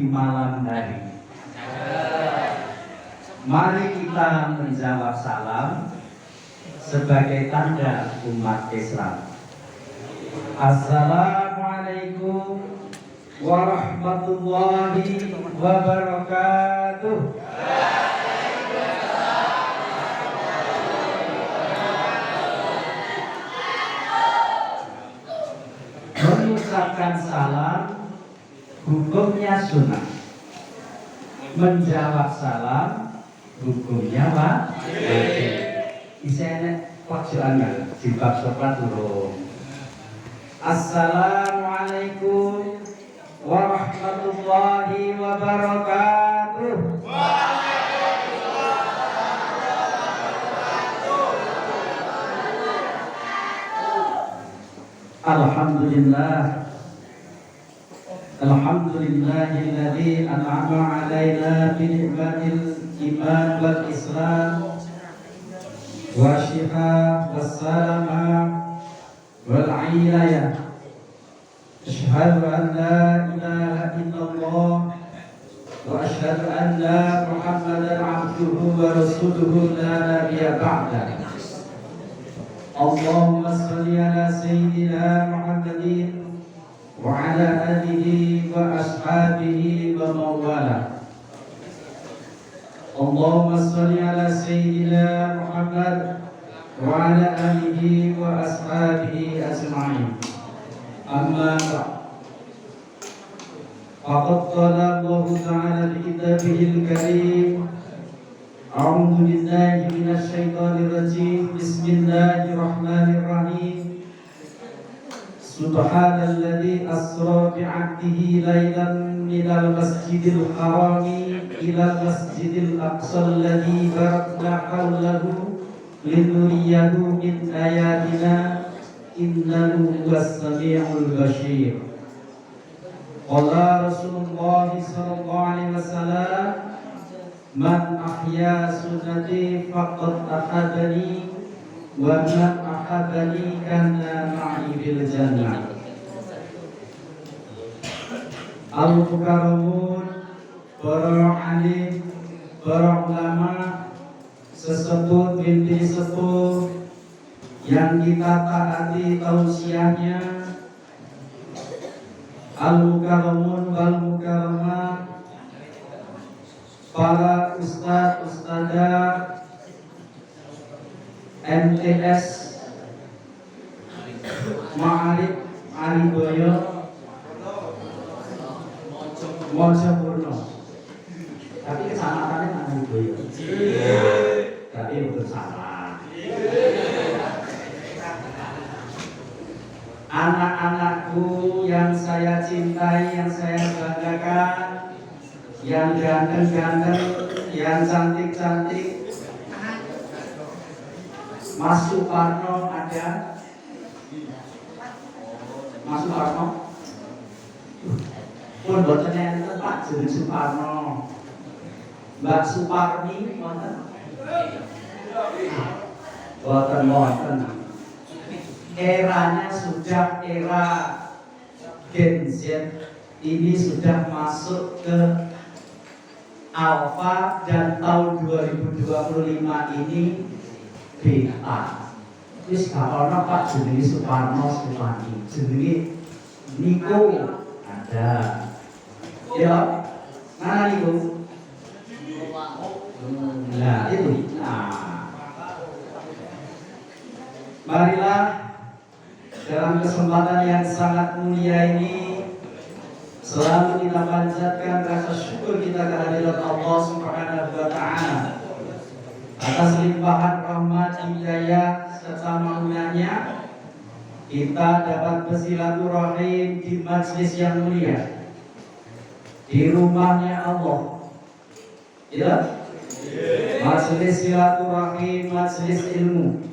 di malam hari. Mari kita menjawab salam sebagai tanda umat Islam. Assalamualaikum warahmatullahi wabarakatuh. Mengucapkan salam hukumnya sunnah. Menjawab salam hukumnya wajib. Isene pojokan di bab sopan turun. Assalamualaikum warahmatullahi wabarakatuh. Alhamdulillah. Alhamdulillahilladzi an'ama 'alaina bi ni'matil iman wal islam wa syifa wassalama wal 'ilaya. Asyhadu an la ilaha illallah wa asyhadu anna Muhammadan 'abduhu wa rasuluhu la nabiyya ba'da. Allahumma shalli ala sayyidina Muhammadin wa ala alihi wa ashabihi wa mawala. Allahumma shalli ala sayyidina Muhammad wa ala alihi wa ashabihi ajma'in. Amma ba'd. Faqad qala Allah ta'ala fi kitabihil karim. A'udzu billahi minasy syaithanir rajim. Bismillahirrahmanirrahim. Subhanalladzi asra bi'abdihi lailan minal masjidil harami ilal masjidil aqsal ladzi barakna hawlahu linuriyahu min ayatina innahu huwas samiul basyir. Qala Rasulullah sallallahu alaihi wasallam, man ahya sunnati faqad ahadani wa man ahabani kana ma'i bil jannah. Al-Mukaramun, para alim, para ulama, sesepuh binti sepuh yang kita taati tausiahnya, Al-Mukaramun wal Mukaramah, para ustadz, ustadzah, MTS, Ma'arif, Ariboyo, Mojopurno. Tapi kecamatannya Ariboyo. Tapi betul salah. Anak-anakku yang saya cintai, yang saya banggakan, yang ganteng-ganteng, yang cantik-cantik. Mas Suparno ada? Mas Suparno? Pun boten enten Pak jeneng Suparno. Mbak Suparni wonten? Boten wonten. Eranya sudah era Gen Z. Ini sudah masuk ke Alpha dan tahun 2025 ini beta. Wis gak ono Pak jenenge Suparno Supani. Jenenge Niko ada. Ya, mana Niko? Nah, itu. Nah. Marilah dalam kesempatan yang sangat mulia ini selalu kita panjatkan rasa syukur kita kehadirat Allah Subhanahu wa taala atas limpahan rahmat hidayah serta maunanya kita dapat bersilaturahim di majlis yang mulia, di rumahnya Allah. Ya, majlis silaturahim, majlis ilmu.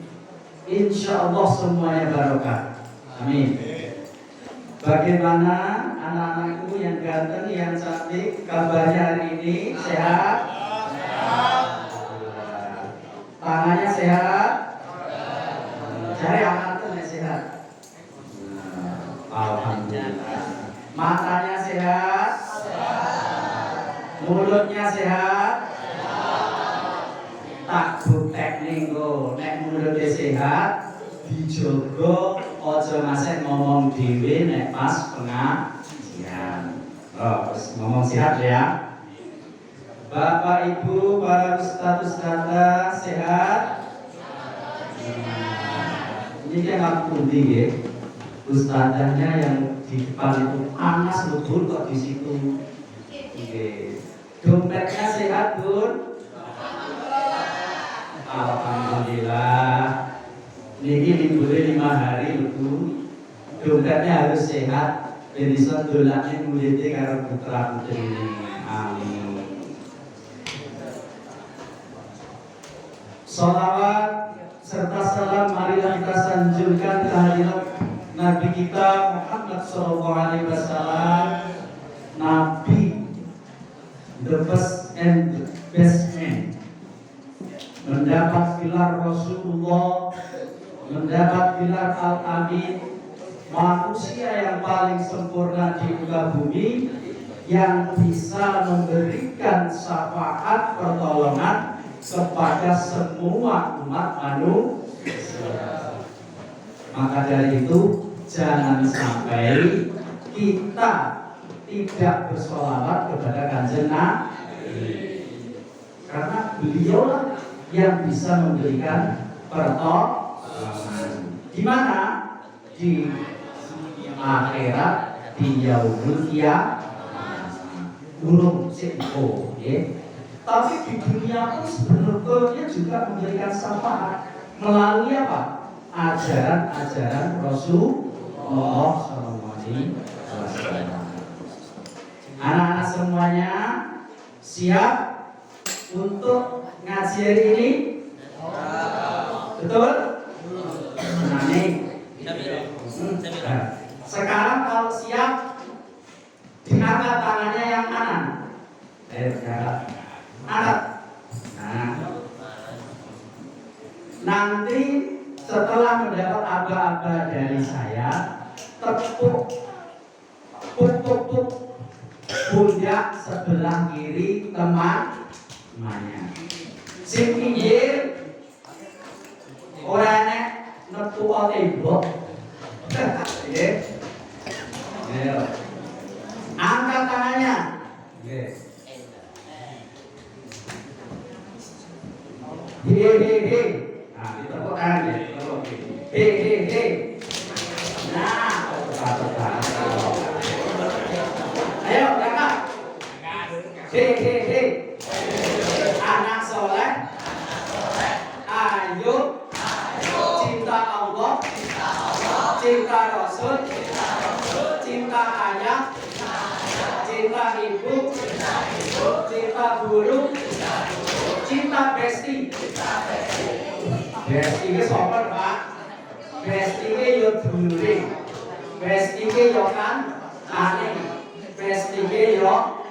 Insya Allah semuanya barokah. Amin. Bagaimana anak-anakku yang ganteng, yang cantik, kabarnya hari ini sehat? Tangannya sehat? Jari anaknya sehat? Alhamdulillah. Matanya sehat? Mulutnya sehat? Tak buktekne engko nek mulutnya sehat dijogo aja ngasih ngomong dhewe nek pas pengajian. Oh, terus ngomong sehat ya. Bapak Ibu para ustaz-ustazah sehat? Ini kan aku ya. Ustazahnya yang di depan itu panas betul kok di situ. Oke. Dompetnya sehat, Bun? Alhamdulillah. Niki liburnya 5 hari itu. Dompetnya harus sehat. Ben iso dolane mulite karo putra putri ini. Amin. Salawat serta salam marilah kita sanjungkan kehadirat Nabi kita Muhammad SAW, Nabi the first and the best man, mendapat gelar Rasulullah, mendapat gelar Al-Amin, manusia yang paling sempurna di muka bumi, yang bisa memberikan syafaat pertolongan kepada semua umat manusia. Maka dari itu jangan sampai kita tidak bersolawat kepada Kanjeng Nabi, karena beliaulah yang bisa memberikan pertolongan. Di mana? Di akhirat, di yaumul qiyamah. Urung siko, ya. Tapi di dunia pun sebetulnya juga memberikan syafaat melalui apa? Ajaran-ajaran Rasulullah SAW. Anak-anak semuanya siap untuk ngaji hari ini? Betul? Nah, nih. Sekarang kalau siap, diangkat tangannya yang kanan. Angkat. Nah, nanti setelah mendapat aba-aba dari saya, tepuk pundak sebelah kiri teman-temannya. Sing pinggir ora nek netu tembok. Nggih. Ayo. Angkat tangannya. Nggih. He. Nah, ditepuk tangan ya. He. Nah, ayo, kakak. He. Anak soleh. Ayo. Cinta Allah. Cinta Rasul. Cinta ayah. Cinta ibu. Cinta guru. Cinta besti. Besti ke sopan, Pak. Besti ke yo dulure. Besti ke yo kan ane. Besti ke yo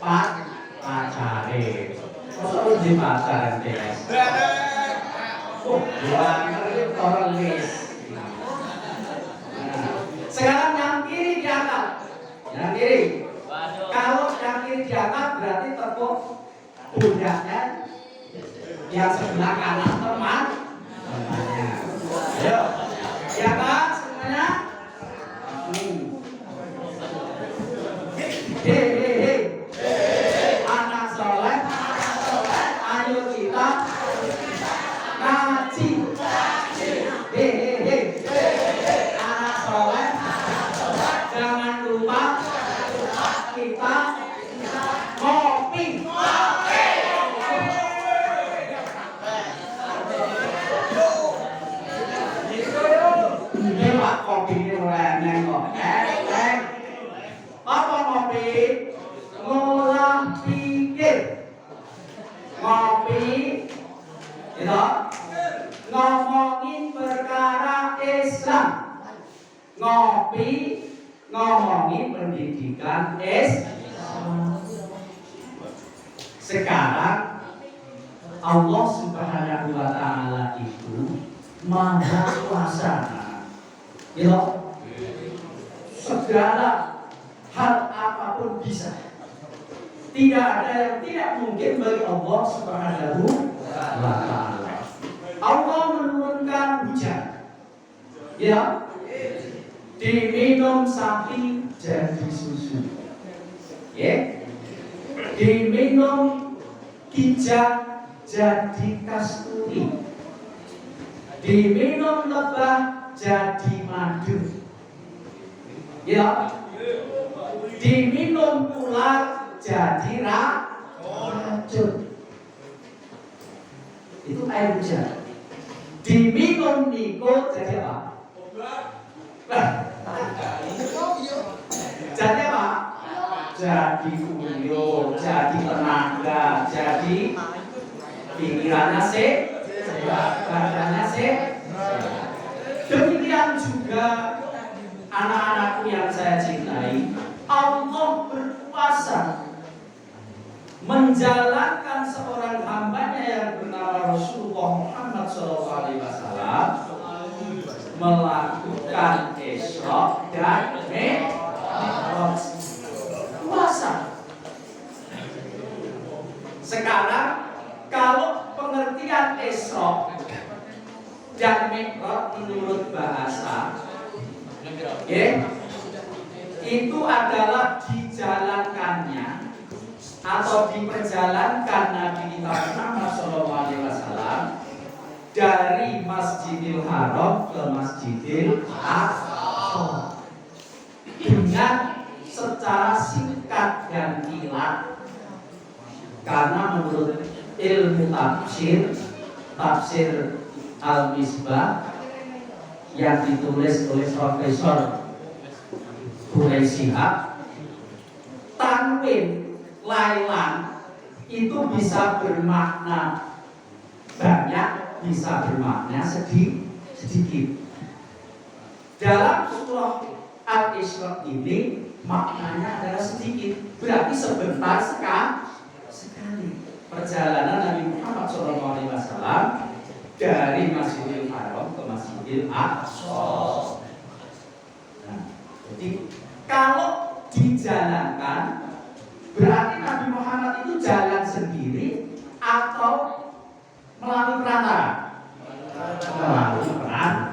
pacare. Mosok di pacaran guys. Ngerti orang lis. Sekarang yang kiri diangkat. Yang kiri. Kalau yang kiri diangkat berarti tepuk pundaknya yang sebelah kanan temannya. Ayo, diangkat semuanya. He. Anak soleh. Ayo kita ngaji. He. Anak soleh. Jangan lupa kita ngopi. Ini Pak kopi ini reneng kok. Apa ngopi? Ngolah pikir. Ngopi, gitu. Ngomongin perkara Islam. Ngopi, ngomongin pendidikan Islam. Sekarang Allah Subhanahu wa Ta'ala itu Maha Kuasa. Gitu. Segala hal apapun bisa. Tidak ada yang tidak mungkin bagi Allah Subhanahu wa Ta'ala. Allah menurunkan hujan, ya, diminum sapi jadi susu, ya, diminum kijang jadi kasturi, diminum lebah jadi madu, ya, diminum ular jadi racun. Itu air hujan. Diminum niko jadi apa? Jadi apa? Jadi kuyo, jadi tenaga, jadi pikirannya sehat, badannya sehat. Demikian juga anak-anakku yang saya cintai, Allah berkuasa menjalankan seorang hambanya yang bernama Rasulullah Muhammad SAW melakukan Isra dan Mi'raj. Kuasa. Sekarang kalau pengertian Isra dan Mi'raj menurut bahasa, ya, itu adalah dijalankannya atau diperjalankan Nabi kita Muhammad SAW dari Masjidil Haram ke Masjidil Aqsa dengan secara singkat dan kilat, karena menurut ilmu tafsir Al-Misbah yang ditulis oleh Profesor Quraisyihab, tanwin lailan itu bisa bermakna banyak, bisa bermakna sedikit. Dalam surah Al-Isra ini maknanya adalah sedikit, berarti sebentar sekali perjalanan Nabi Muhammad SAW dari Masjidil Haram ke Masjidil Aqsa. Nah, jadi kalau dijalankan berarti Nabi Muhammad itu jalan sendiri atau melalui perantara? Melalui perantara.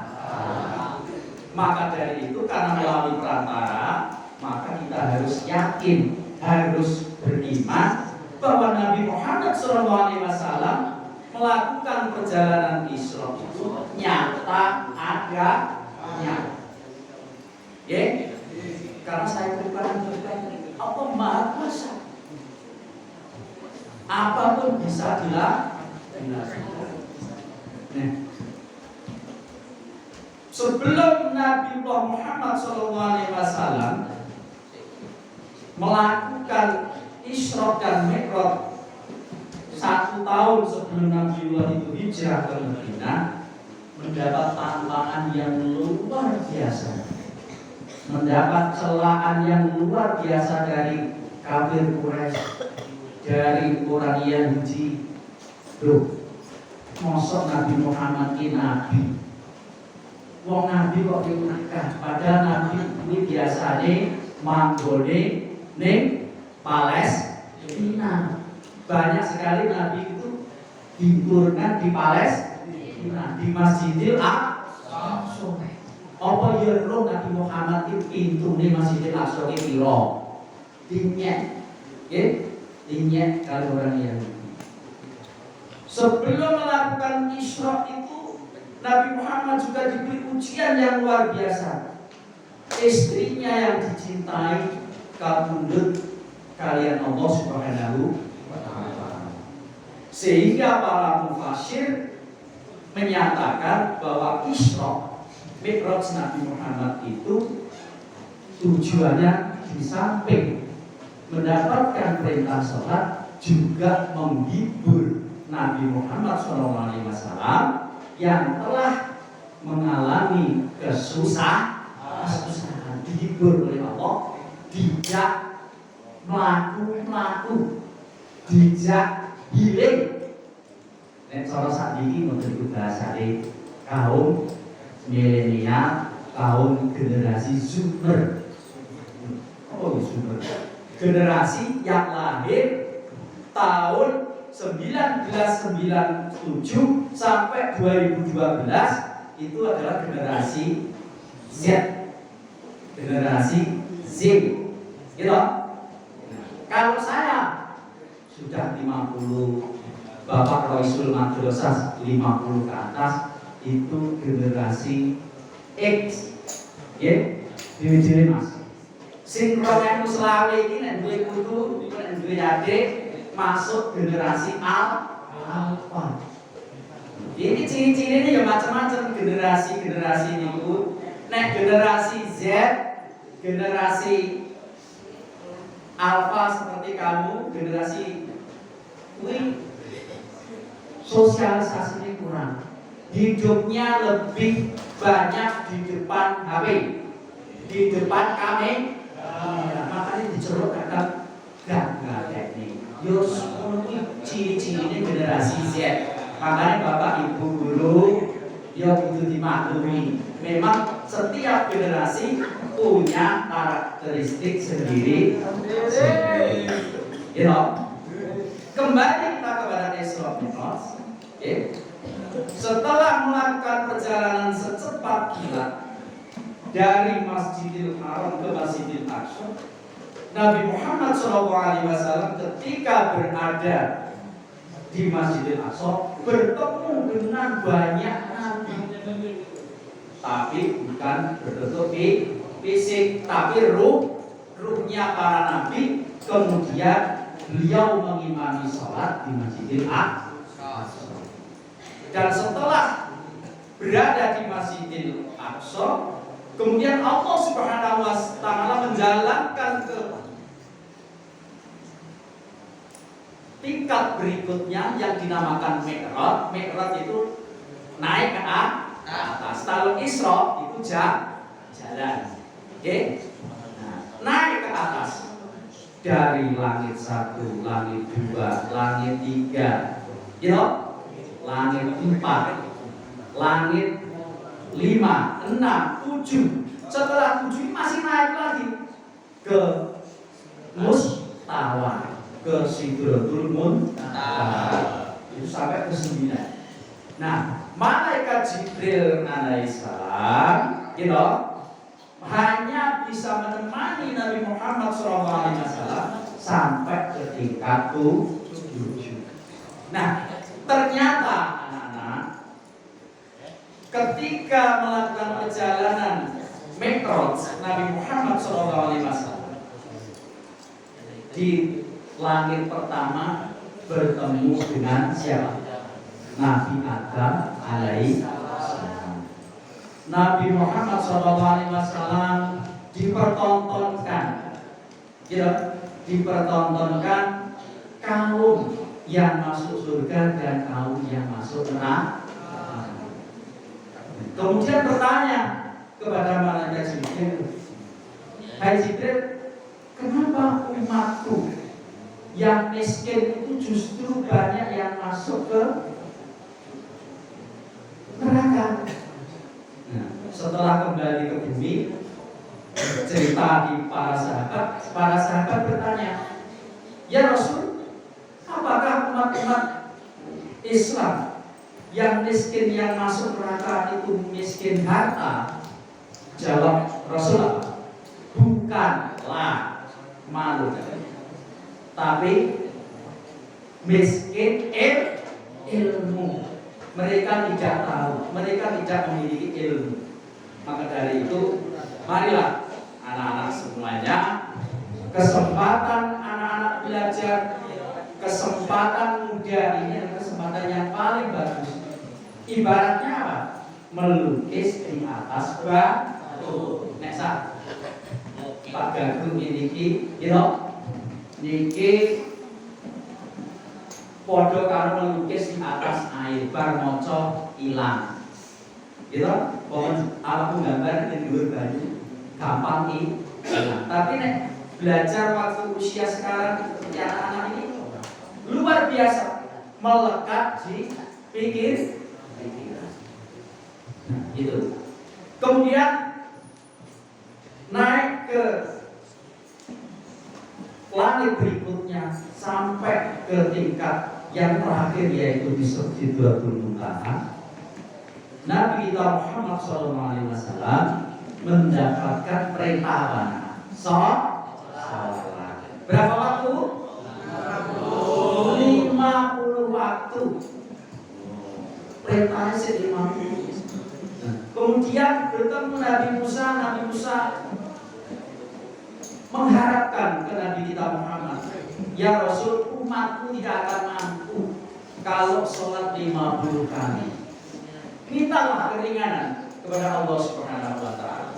Maka dari itu, karena melalui perantara, maka kita harus yakin, harus beriman bahwa Nabi Muhammad SAW melakukan perjalanan Isra itu nyata adanya. Ya, karena saya bukan Allah Maha Kuasa, apapun bisa dilakukan. Nah, sebelum Nabi Muhammad SAW melakukan Isra dan Mi'raj 1 tahun sebelum Nabiullah itu hijrah ke Madinah, mendapat tantangan yang luar biasa, mendapat celaan yang luar biasa dari kafir Quraisy, dari orang Yahudi. Loh, mosok Nabi Muhammad ini nabi, wong nabi kok diunakkan, padahal nabi ini biasanya manggone ning Palestina. Banyak sekali nabi itu diturunkan di Palestina, di Masjidil Aqsa. Apa ya roh Nabi Muhammad itu pintune Masjidil Aqsa iki pira? Dinyek. Nggih, dinyek kalau orang yang sebelum melakukan Isra itu Nabi Muhammad juga diberi ujian yang luar biasa. Istrinya yang dicintai kabundut kalian Allah Subhanahu wa Ta'ala. Sehingga para mufassir menyatakan bahwa Isra Mi'raj Nabi Muhammad itu tujuannya di samping mendapatkan perintah sholat, juga menghibur Nabi Muhammad SAW yang telah mengalami kesusahan, dihibur oleh Allah, dijak melaku, dijak healing. Nek cara sakniki mboten bahasane kaum milenial, kaum generasi Zoomer. Oh, Zoomer. generasi yang lahir tahun 1997 sampai 2012 itu adalah generasi Z. Generasi Z. Gitu. Kalau saya sudah 50, Bapak Roisul Madrasah 50 ke atas, itu generasi X. Ya, diri-diri Mas. Sing 2020 iki nek duwe putu, nek duwe adik masuk generasi Alpha. Ini ciri-cirinya ya macam-macam generasi niku. Nek generasi Z, generasi Alpha seperti kamu, generasi kuwi sosialisasinya kurang. Hidupnya lebih banyak di depan HP, di depan kami. Makanya diceruk kata gak teknik. Yo sekolah ciri-cirinya generasi Z. Makanya Bapak Ibu guru ya kudu dimaklumi. Memang setiap generasi punya karakteristik sendiri. You know? Kembali kita kepada Isra Mi'raj. Setelah melakukan perjalanan secepat kilat dari Masjidil Haram ke Masjidil Aqsa, Nabi Muhammad SAW ketika berada di Masjidil Aqsa bertemu dengan banyak nabi, tapi bukan berbentuk fisik, tapi ruhnya para nabi. Kemudian beliau mengimami sholat di Masjidil Aqsa. Dan setelah berada di Masjidil Aqsa, kemudian Allah Subhanahu wa Ta'ala menjalankan ke tingkat berikutnya yang dinamakan Mi'raj. Mi'raj itu naik ke atas. Kalau Isra itu jalan. Oke? Nah, naik ke atas dari langit 1, langit 2, langit 3, you know? Langit 4, langit 5, 6, 7. Setelah 7 masih naik lagi ke Mustawa, ke Sidratul Muntaha. Itu sampai ke 9. Nah, malaikat Jibril alaihissalam, gitu, hanya bisa menemani Nabi Muhammad SAW sampai ke tingkat 7. Nah, ternyata anak-anak, ketika melakukan perjalanan Mi'raj Nabi Muhammad SAW di langit pertama bertemu dengan siapa? Nabi Adam alaihissalam. Nabi Muhammad SAW dipertontonkan, dipertontonkan kaum yang masuk surga dan kaum yang masuk neraka. Kemudian bertanya kepada malaikat Jibril, "Hai Jibril, kenapa umatku yang miskin itu justru banyak yang masuk ke neraka?" Nah, setelah kembali ke bumi, cerita di para sahabat bertanya, "Ya Rasul, apakah umat-umat Islam yang miskin yang masuk neraka itu miskin harta?" Jawab Rasulullah, "Bukanlah malu, tapi miskin ilmu. Mereka tidak tahu, mereka tidak memiliki ilmu. Maka dari itu, marilah anak-anak semuanya, kesempatan anak-anak belajar, kesempatan muda ini adalah kesempatan yang paling bagus. Ibaratnya apa? Melukis di atas batu. Nesa, Pak Gagung ini, niki podo karo melukis di atas air, bar moco ilang. Gitu, pohon aku gambar di luar banyu, gampang hilang. Tapi nek belajar waktu usia sekarang seperti anak-anak ini luar biasa, melekat di pikiran. Nah, itu. Kemudian naik ke langit berikutnya sampai ke tingkat yang terakhir yaitu di Sidratul Muntaha, Nabi kita Muhammad SAW mendapatkan perintah apa? Salat. Berapa waktu? 50 waktu. Perintahnya 50. Kemudian bertemu Nabi Musa mengharapkan ke Nabi kita Muhammad, ya Rasul, umatku tidak akan mampu kalau sholat 50 kali. Mintalah keringanan kepada Allah Subhanahu wa Ta'ala.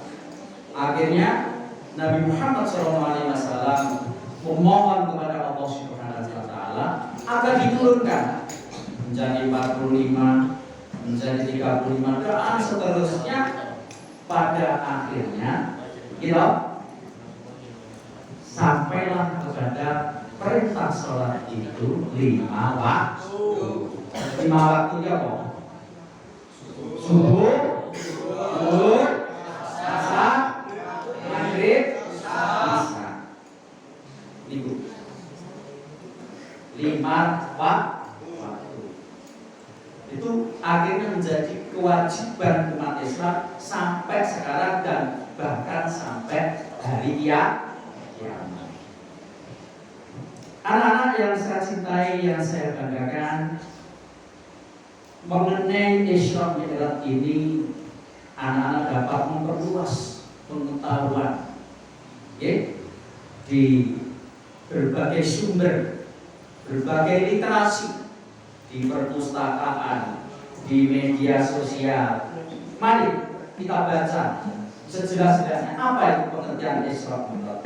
Akhirnya Nabi Muhammad SAW memohon kepada Allah Subhanahu wa Ta'ala agar diturunkan menjadi 45, menjadi 35 dan seterusnya. Pada akhirnya sampailah kepada perintah sholat itu 5 waktu. 5 waktunya apa? Subuh, zuhur, asar, maghrib, isya. Itu 5 waktu. Itu akhirnya menjadi kewajiban umat Islam sampai sekarang dan bahkan sampai hari kiamat. Anak-anak yang saya cintai, yang saya banggakan, mengenai Isra Mi'raj ini, anak-anak dapat memperluas pengetahuan di berbagai sumber, berbagai literasi, di perpustakaan, di media sosial. Mari kita baca sejelas-jelasnya apa itu pengertian Isra Mi'raj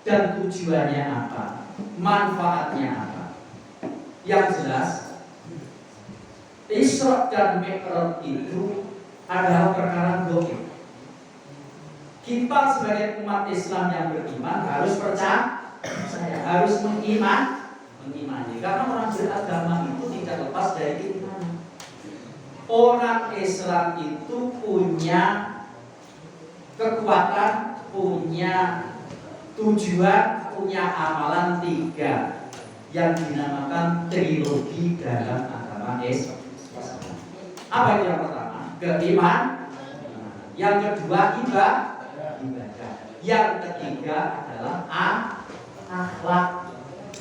dan tujuannya apa, manfaatnya apa. Yang jelas, Isra dan Mi'raj itu adalah perkara gaib. Kita sebagai umat Islam yang beriman harus percaya, harus mengimani. Karena orang beragama itu tidak lepas dari keimanan. Orang Islam itu punya kekuatan, punya tujuan, punya amalan 3 yang dinamakan trilogi dalam agama Islam. Apa itu yang pertama? Keimanan. Yang kedua ibadah. Yang ketiga adalah akhlak.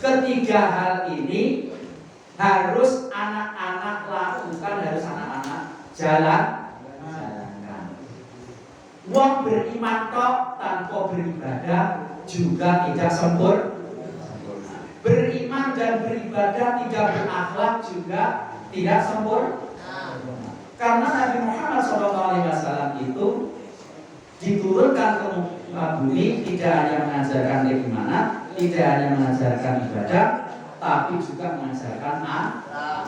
Ketiga hal ini harus anak-anak lakukan, harus anak-anak jalankan. Wong beriman tok tanpa beribadah juga tidak sempurna. Beriman dan beribadah tidak berakhlak juga tidak sempurna. Karena Nabi Muhammad SAW itu diturunkan ke bumi tidak hanya mengajarkan keimanan, tidak hanya mengajarkan ibadah, tapi juga mengajarkan akhlak.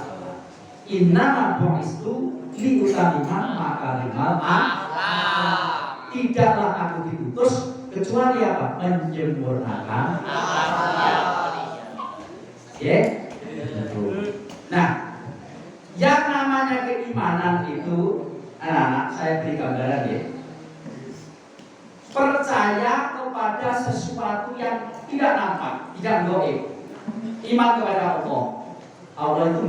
Innama bu'istu liutammima makarimal akhlak. Tidaklah aku diutus kecuali apa? Menyempurnakan akhlak. Nah, yang namanya keimanan itu, anak-anak, saya beri gambaran ya. Percaya kepada sesuatu yang tidak nampak, tidak gaib. Iman kepada Allah. Allah itu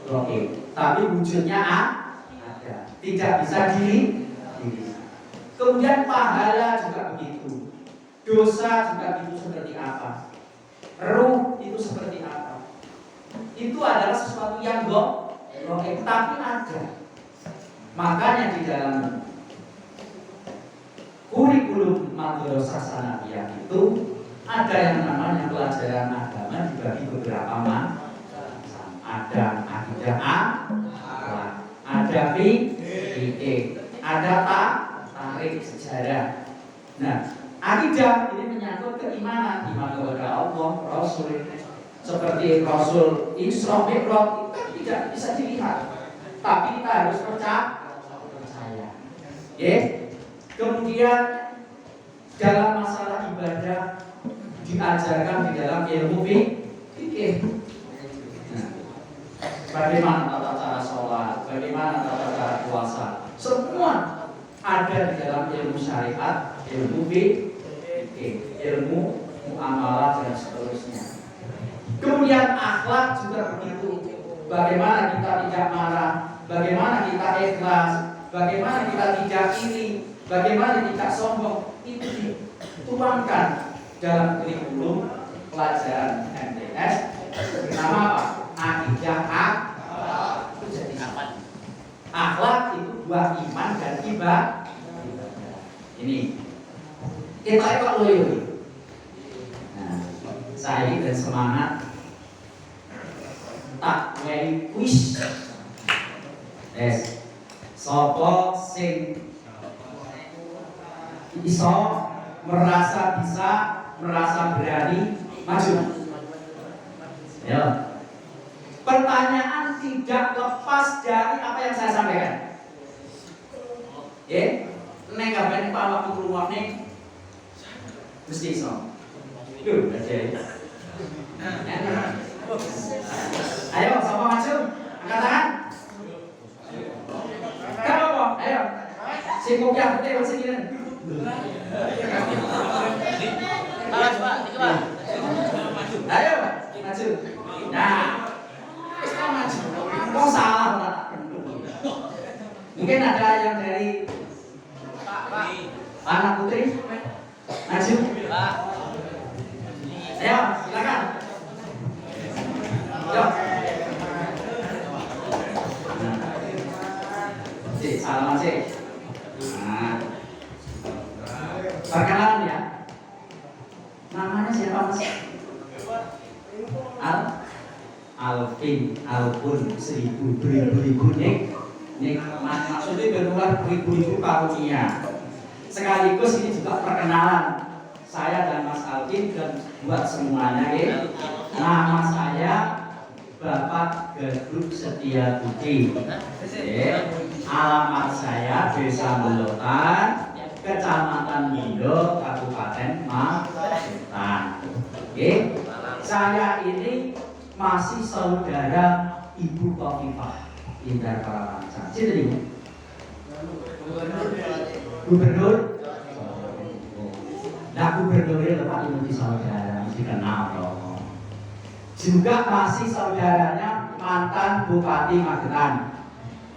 gaib, tapi wujudnya ada, tidak bisa dilihat. Kemudian pahala juga begitu, dosa juga begitu, seperti apa, ruh itu seperti apa. Itu adalah sesuatu yang gaib, tapi ada. Makanya di dalam kurikulum madrasah sanawiyah itu ada yang namanya pelajaran agama dibagi beberapa macam. Ada akidah akhlak, ada fikih, ada tarik sejarah. Nah, akidah ini menyangkut keimanan, iman kepada Allah, Rasul. Seperti Rasul Isra Mi'raj itu tidak bisa dilihat, tapi kita harus percaya. Kemudian dalam masalah ibadah diajarkan di dalam ilmu fikih. Bagaimana tata cara sholat, bagaimana tata cara puasa, semua ada di dalam ilmu syariat, ilmu fikih, ilmu muamalah dan seterusnya. Kemudian akhlak juga begitu. Bagaimana kita tidak marah, bagaimana kita ikhlas, bagaimana kita tidak iri, bagaimana tidak sombong, itu dituangkan dalam kurikulum pelajaran MTS. Nama apa? Akidah akhlak. Itu jadi apa? Akhlak itu buah iman dan ibadah. Ini kita kok loyo. Nah, saya dan semangat tak wehi kuis. Sopo sing iso merasa bisa, merasa berani maju. Ya. Pertanyaan tidak lepas dari apa yang saya sampaikan. Nek gaben Pak waktu ruwakne mesti iso. Lho, aja. Ayo, sama maju. Angkat tangan. Kamu apa? Ayo. Si kopiah putih masih gini. Awas Pak, itu Pak. Ayo, maju. Nah, kita maju. Kok salah Pak? Mungkin ada yang dari anak putri. Maju. Pak. Ayo, silakan. Yo. Salam sih. Nah. Perkenalan ya. Namanya siapa Mas? Alvin, Alpun, 1000, 1000 nih. Maksudnya berulang 1000 karunia. Sekaligus ini juga perkenalan saya dan Mas Alvin dan buat semuanya ya. Nama saya Bapak Geduk Setia Budi. Alamat saya Desa Belotan, Kecamatan Mindo, Kabupaten Magetan. Saya ini masih saudara Ibu Khofifah Indar Parawansa. Sini Ibu. Gubernur. Nah gubernurnya Pak Ibu di saudara, mesti kenal dong. Juga masih saudaranya mantan Bupati Magetan.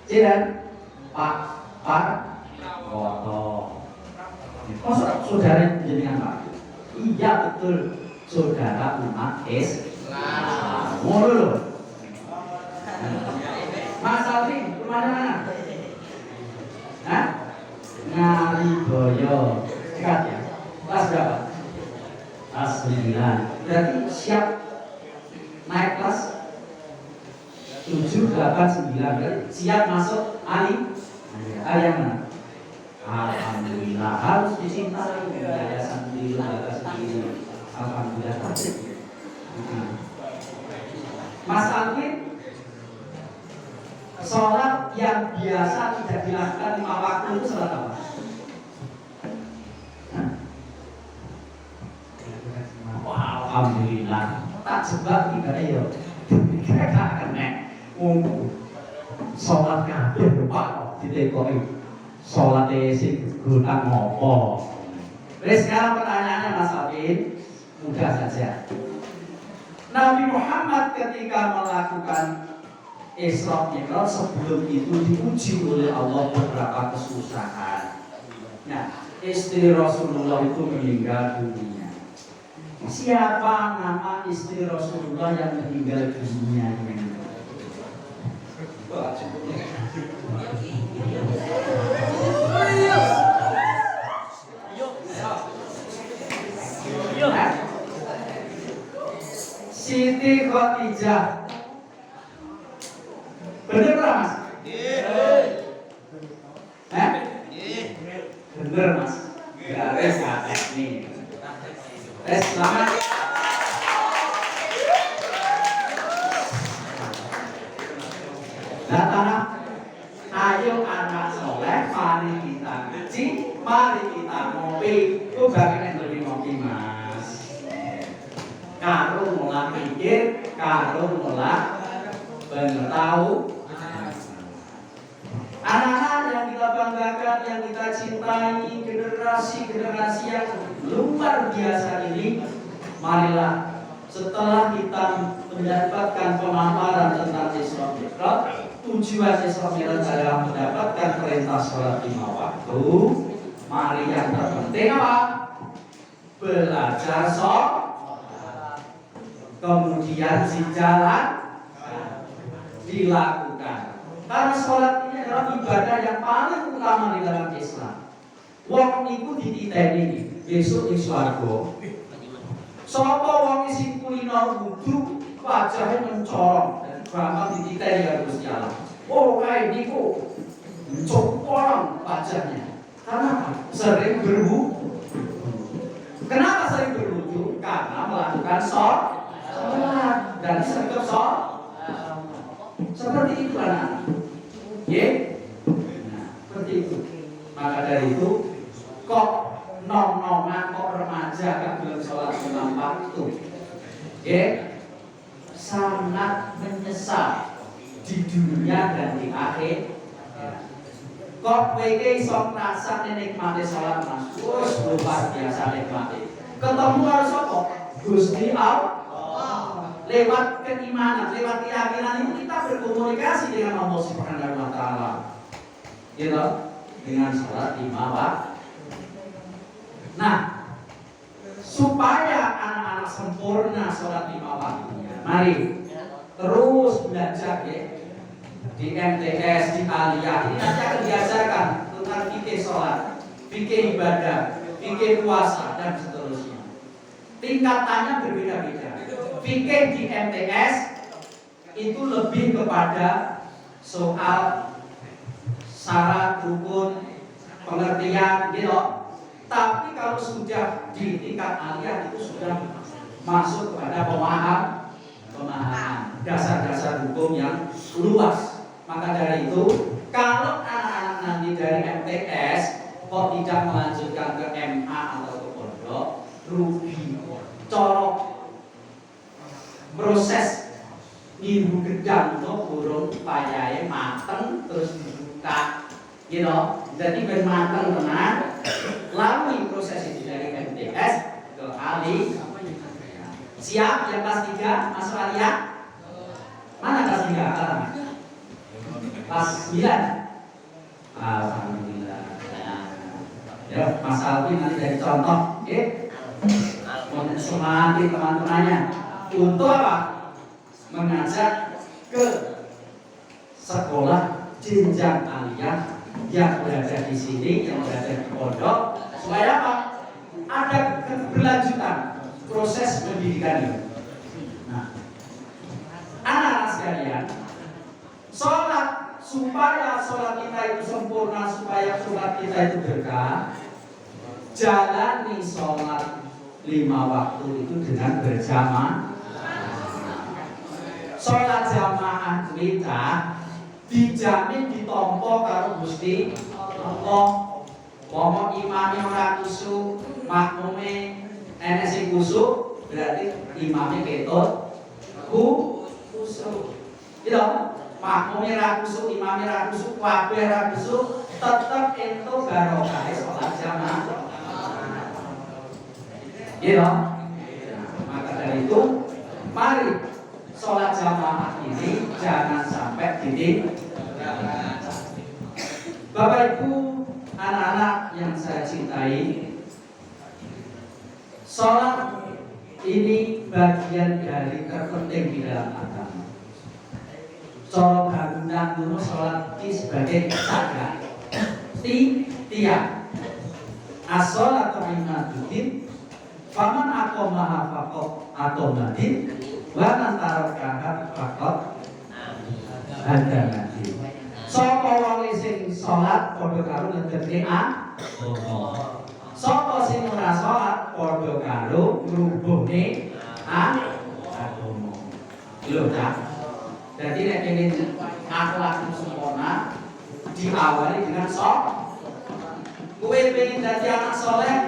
Ciren Pak Woto. Maksud saudara jenengan Pak? Iya betul, saudara umat Islam. Ngono lho. Mas Alvin, rumahnya mana? Hah? Ngariboyo. Dekat ya? Kelas berapa? Kelas 9. Berarti siap naik kelas 7, 8, 9. Siap masuk Ali yang mana? Alhamdulillah harus dicintai. Yayasan sendiri, lembaga sendiri. Alhamdulillah. Mas Alvin, sholat yang biasa tidak dilakukan 5 waktu itu sholat apa? Alhamdulillah. Tak jebak tidak ya. Kita gak kena. Sholat kabeh Pak ditekoki. Sholat sing guna ngopo. Wes sekarang pertanyaannya Mas Alvin mudah saja. Nabi Muhammad ketika melakukan Isra Mi'raj sebelum itu diuji oleh Allah beberapa kesusahan. Nah, istri Rasulullah itu meninggal dunia. Siapa nama istri Rasulullah yang meninggal dunia ini? Siti Khadijah. Bener nggak Mas? Bener Mas. Garis atas nih. Selamat. Datang. Ayo anak soleh, mari kita ngaji, mari kita ngopi. Itu bagian dari ngopi Mas. Karo mulai mikir, karo mulai bener tahu. Anak-anak yang kita banggakan, yang kita cintai, generasi yang luar biasa ini marilah setelah kita mendapatkan pemaparan tentang Isra Mi'raj, tujuan Isra Mi'raj adalah mendapatkan perintah sholat 5 waktu. Mari yang terpenting apa? Belajar sholat. Kemudian di jalan dilakukan. Karena sholat ini adalah ibadah yang paling utama di dalam Islam. Wong niku dititeni besok di swarga. Sapa wong sing kulino wudu wajahe mencorong dan gampang dititeni karo Gusti Allah. Oh kae niku mencorong wajahnya. Karena sering berwudu. Kenapa sering berwudu? Karena melakukan sholat dan sergap sholat. Seperti itu anak. Nah, seperti itu. Maka dari itu kok nom-noman kok remaja kan belum sholat 5 waktu. Sangat menyesal di dunia dan di akhir. Kok kowe iso ngrasakne nikmate sholat Mas. Wis luar biasa nikmate. Ketemu karo sapa? Gusti Allah. Lewat keimanan, lewat keyakinan itu kita berkomunikasi dengan Allah Subhanahu wa taala. Gitu? Dengan sholat 5 waktu. Nah, supaya anak-anak sempurna sholat 5 waktunya, mari terus belajar ya. Di MTS, di Aliyah, ini nanti akan diajarkan tentang fikih sholat, fikih ibadah, fikih puasa, dan seterusnya. Tingkatannya berbeda-beda. Fikih di MTS itu lebih kepada soal syarat, rukun, pengertian, gitu. Tapi kalau sudah di tingkat aliyah itu sudah masuk kepada pemahaman dasar-dasar hukum yang luas. Maka dari itu, kalau anak-anak nanti dari MTS kok tidak melanjutkan ke MA atau ke pondok, rugi. Corok proses niru gedang untuk burung payahe mateng terus dibuka, gitu. Jadi bermateng tenan, lalui proses itu dari MTS ke Ali. Siap yang kelas 3 masuk aliyah? Mana kelas 3? Kelas 9. Alhamdulillah. Ya, Mas Alvin nanti jadi contoh, oke? Semangat teman-temannya. Untuk apa? Mengajak ke sekolah jenjang aliyah yang berada di sini, yang berada di pondok, supaya apa? Ada keberlanjutan proses pendidikan ini. Nah, anak-anak sekalian, sholat supaya sholat kita itu sempurna, supaya sholat kita itu berkah, jalani sholat 5 waktu itu dengan berjamaah. Sholat jamaah kita dijamin ditompo karo Gusti Allah. Wong imame ora kusuk, makmume enek sing kusuk, berarti imame ketut kusuk. Gitu. Makmume ora kusuk, imame ora kusuk, kabeh ora kusuk, tetep entuk barokah sholat jamaah. Gitu. Maka dari itu, mari sholat jamaah ini jangan sampai ditinggalkan. Bapak Ibu, anak-anak yang saya cintai, sholat ini bagian dari terpenting di dalam agama. Sholat bangunan dulu sholat ini sebagai sadar. Tiap as-sholatu imaduddin, faman aqamaha faqad aqamaddin. Wa tarakaha faqat ada nanti. Sapa wong sing salat padha karo ngedekne agama. Sapa sing ora salat padha karo ngrubuhne agama. Lho ta. Dadi nek kene akhlak sempurna diawali dengan sholat. Kowe pengen dadi anak saleh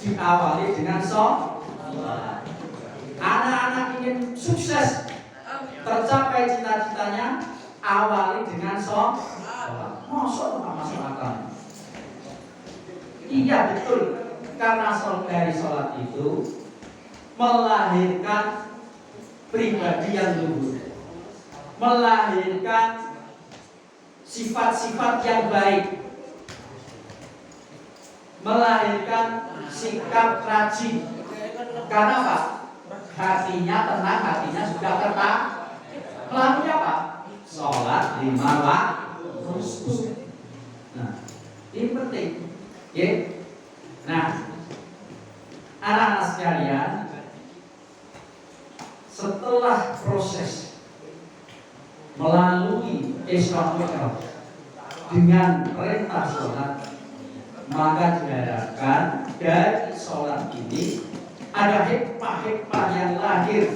diawali dengan sholat. Anak-anak ingin sukses tercapai cita-citanya, awali dengan sholat. Masuk masuk akal. Iya betul, karena dari sholat itu melahirkan pribadi yang luhur, melahirkan sifat-sifat yang baik, melahirkan sikap rajin. Karena apa? Hatinya tenang, hatinya sudah tenang. Melakukan apa? Sholat 5 waktu. Nah, ini penting. Ya. Nah, anak-anak sekalian, setelah proses melalui Isra Mi'raj dengan perintah sholat, maka diharapkan dari sholat ini ada hikmah-hikmah yang lahir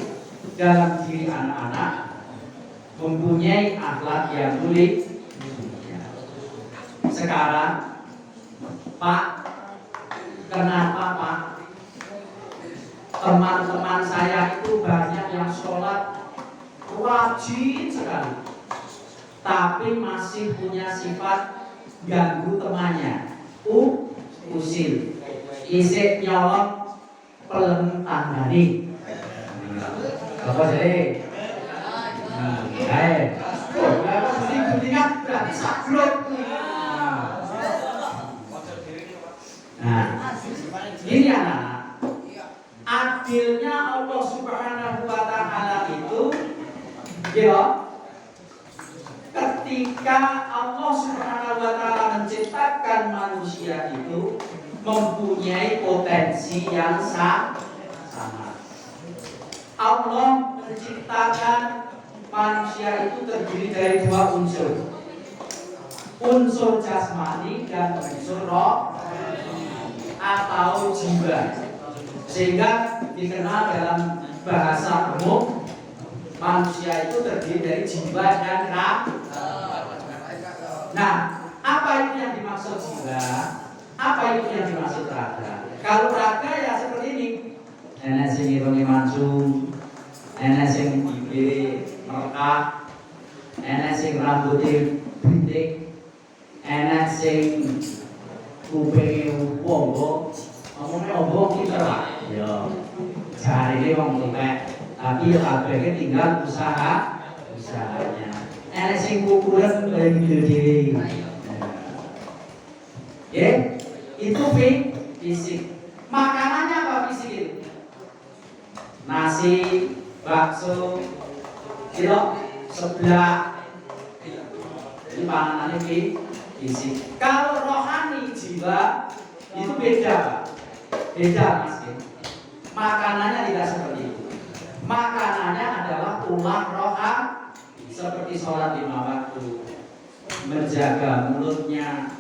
dalam diri anak-anak, mempunyai akhlak yang mulia. Sekarang, Pak, kenapa Pak? Teman-teman saya itu banyak yang sholat rajin sekali, tapi masih punya sifat ganggu temannya, usil, isik nyolong pelem tanggani. Apa jadi? Baik. Gunting-guntingan berarti sabruk. Nah, ini anak-anak, adilnya Allah Subhanahu wa Ta'ala itu, ya, ketika Allah Subhanahu wa Ta'ala menciptakan manusia itu mempunyai potensi yang sama. Allah menciptakan manusia itu terdiri dari 2 unsur, unsur jasmani dan unsur roh atau jiwa, sehingga dikenal dalam bahasa umum manusia itu terdiri dari jiwa dan raga. Nah, apa itu yang dimaksud jiwa? Apa itu yang dimaksud raga? Kalau raga ya seperti ini, enak sing irunge mancung, enak sing bibire merekah, enak sing rambutnya bintik, enak sing kupinge ombo, ngomongnya ombo kita lah, ya jarine wong tuwek, tapi ya kabehnya tinggal usahanya. Enak sing kukuran gede-gede. Ya, itu fisik. Makanannya apa fisik itu? Nasi, bakso, seblak. Ini panganannya fisik. Kalau rohani, jiwa itu beda, Pak. Beda, Mas. Makanannya tidak seperti itu. Makanannya adalah tulang rohani, seperti sholat 5 waktu, menjaga mulutnya,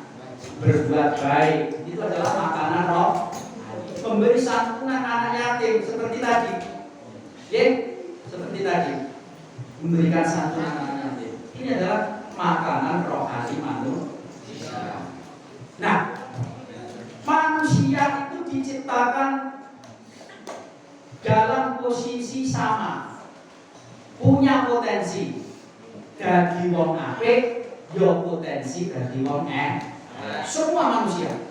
berbuat baik, itu adalah makanan roh. Memberi santunan anak yatim seperti tadi, seperti tadi, memberikan santunan anak yatim. Ini adalah makanan rohani manusia. Nah, manusia itu diciptakan dalam posisi sama, punya potensi. Dadi wong apik, yo potensi dadi wong semua manusia,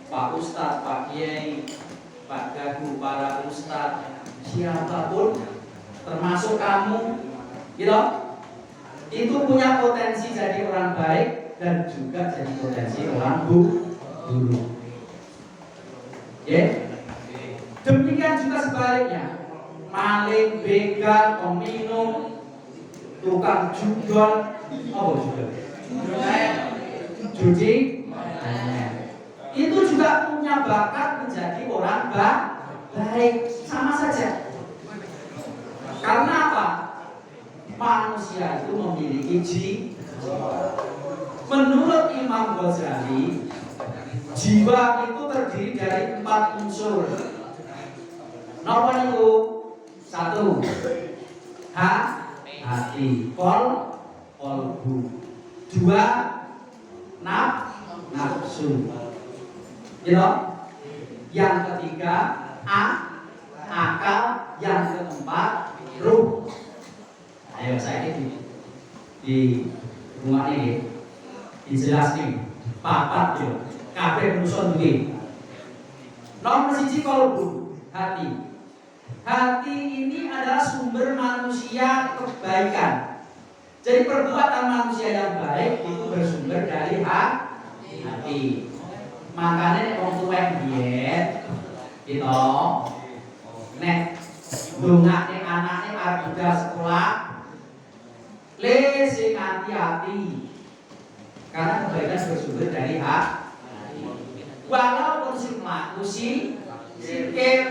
Pak Ustadz, Pak Kiai, Pak Gagu, para Ustadz, siapapun, termasuk kamu, gitu, itu punya potensi jadi orang baik dan juga jadi potensi orang buruk. Ya, demikian juga sebaliknya, maling, begal, peminum, tukang judol, judi, itu juga punya bakat menjadi orang baik, sama saja. Karena apa? Manusia itu memiliki jiwa. Menurut Imam Ghazali, jiwa itu terdiri dari 4 unsur. Nomor itu 1, hati, kolbu. 2, nafsu. Yang ketiga, akal. Yang keempat, ruh. Ayo saya ini di rumah ini dijelaskan papat yo. Kabeh manusia duwe. Nomor 1 kolbu, hati. Hati ini adalah sumber manusia kebaikan. Jadi perbuatan manusia yang baik itu bersumber dari hati. Makanya orang tua biyen gitu, nek dongake anake arep budal sekolah, le sing hati-hati. Karena kebaikan bersumber dari hati. Walaupun sing mlaku sikil,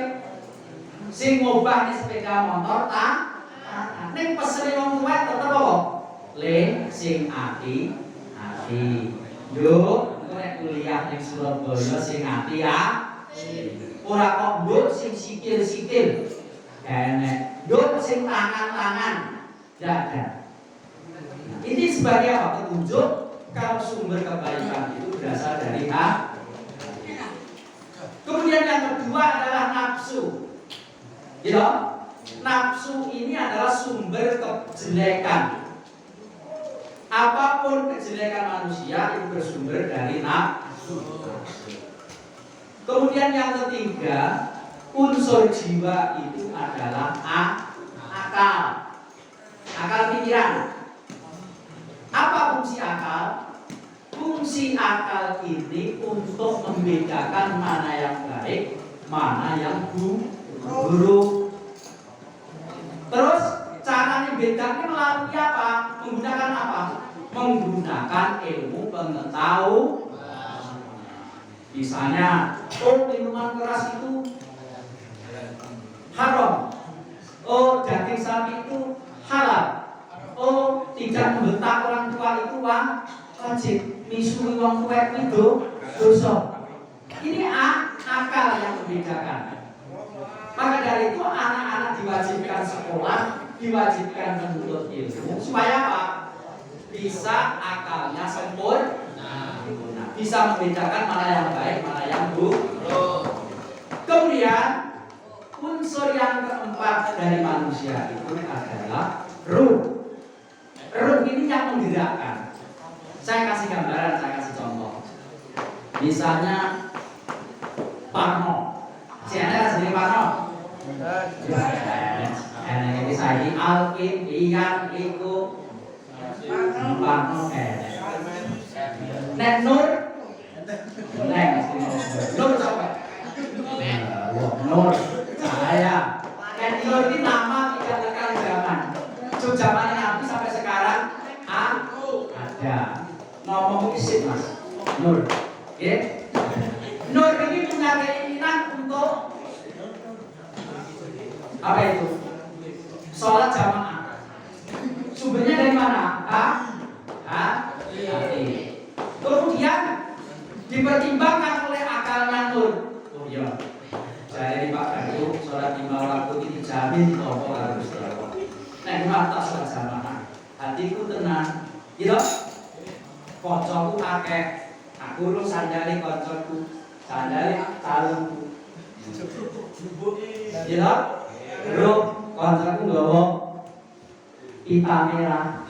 sing ngobah sepeda motor ning pesene wong tuwek tetep apa? Le sing hati. Yo, engko nek kuliah ning Surabaya sing hati ya. Ora kok nduk sing sikil-sikil. Enek, nduk sing tangan-tangan. Ada. Ini sebagai apa? Petunjuk kalau sumber kebaikan itu berasal dari hati. Kemudian yang kedua adalah nafsu. Gitu? Nafsu ini adalah sumber kejelekan. Apapun kejelekan manusia itu bersumber dari nafsu. Kemudian yang ketiga, unsur jiwa itu adalah akal. Akal pikiran. Apa fungsi akal? Fungsi akal ini untuk membedakan mana yang baik, mana yang buruk. Terus cara membedakannya melalui apa? Menggunakan apa? Menggunakan ilmu pengetahuan. Misalnya, minuman keras itu haram. Daging sapi itu halal. Tidak membentak orang tua itu wajib. Misui wong tuwek itu dosa. Ini akal yang membedakan. Maka dari itu anak-anak diwajibkan sekolah, diwajibkan menuntut ilmu supaya apa? Bisa akalnya sempurna, bisa membedakan mana yang baik, mana yang buruk. Kemudian unsur yang keempat dari manusia itu adalah ruh. Ruh ini yang menggerakkan. Saya kasih gambaran, saya kasih contoh. Misalnya Parno. Siapa sendiri Parno? Ini saya Alvin, Ian, Iko, Parno, Nek Nur, Nur siapa? Nur, saya. Nek Nur ini nama tidak lekang zaman. Zamannya Nabi sampai sekarang ada. Ngomong isit mas, Nur, Nur ini punya keinginan untuk apa itu? Sholat jamaah. Sumbernya dari mana? Hati. Kemudian dipertimbangkan oleh akalnya Nur. Oh iya, saya di Pak Gadu sholat 5 waktu ini jamin toko harus dilakukan. Nek mata sholat jamaah, hatiku tenang, gitu. Koncoku akeh, aku lu sandali koncoku, sandali calonku. Gitu? Bro, koncoku nggawa pita merah.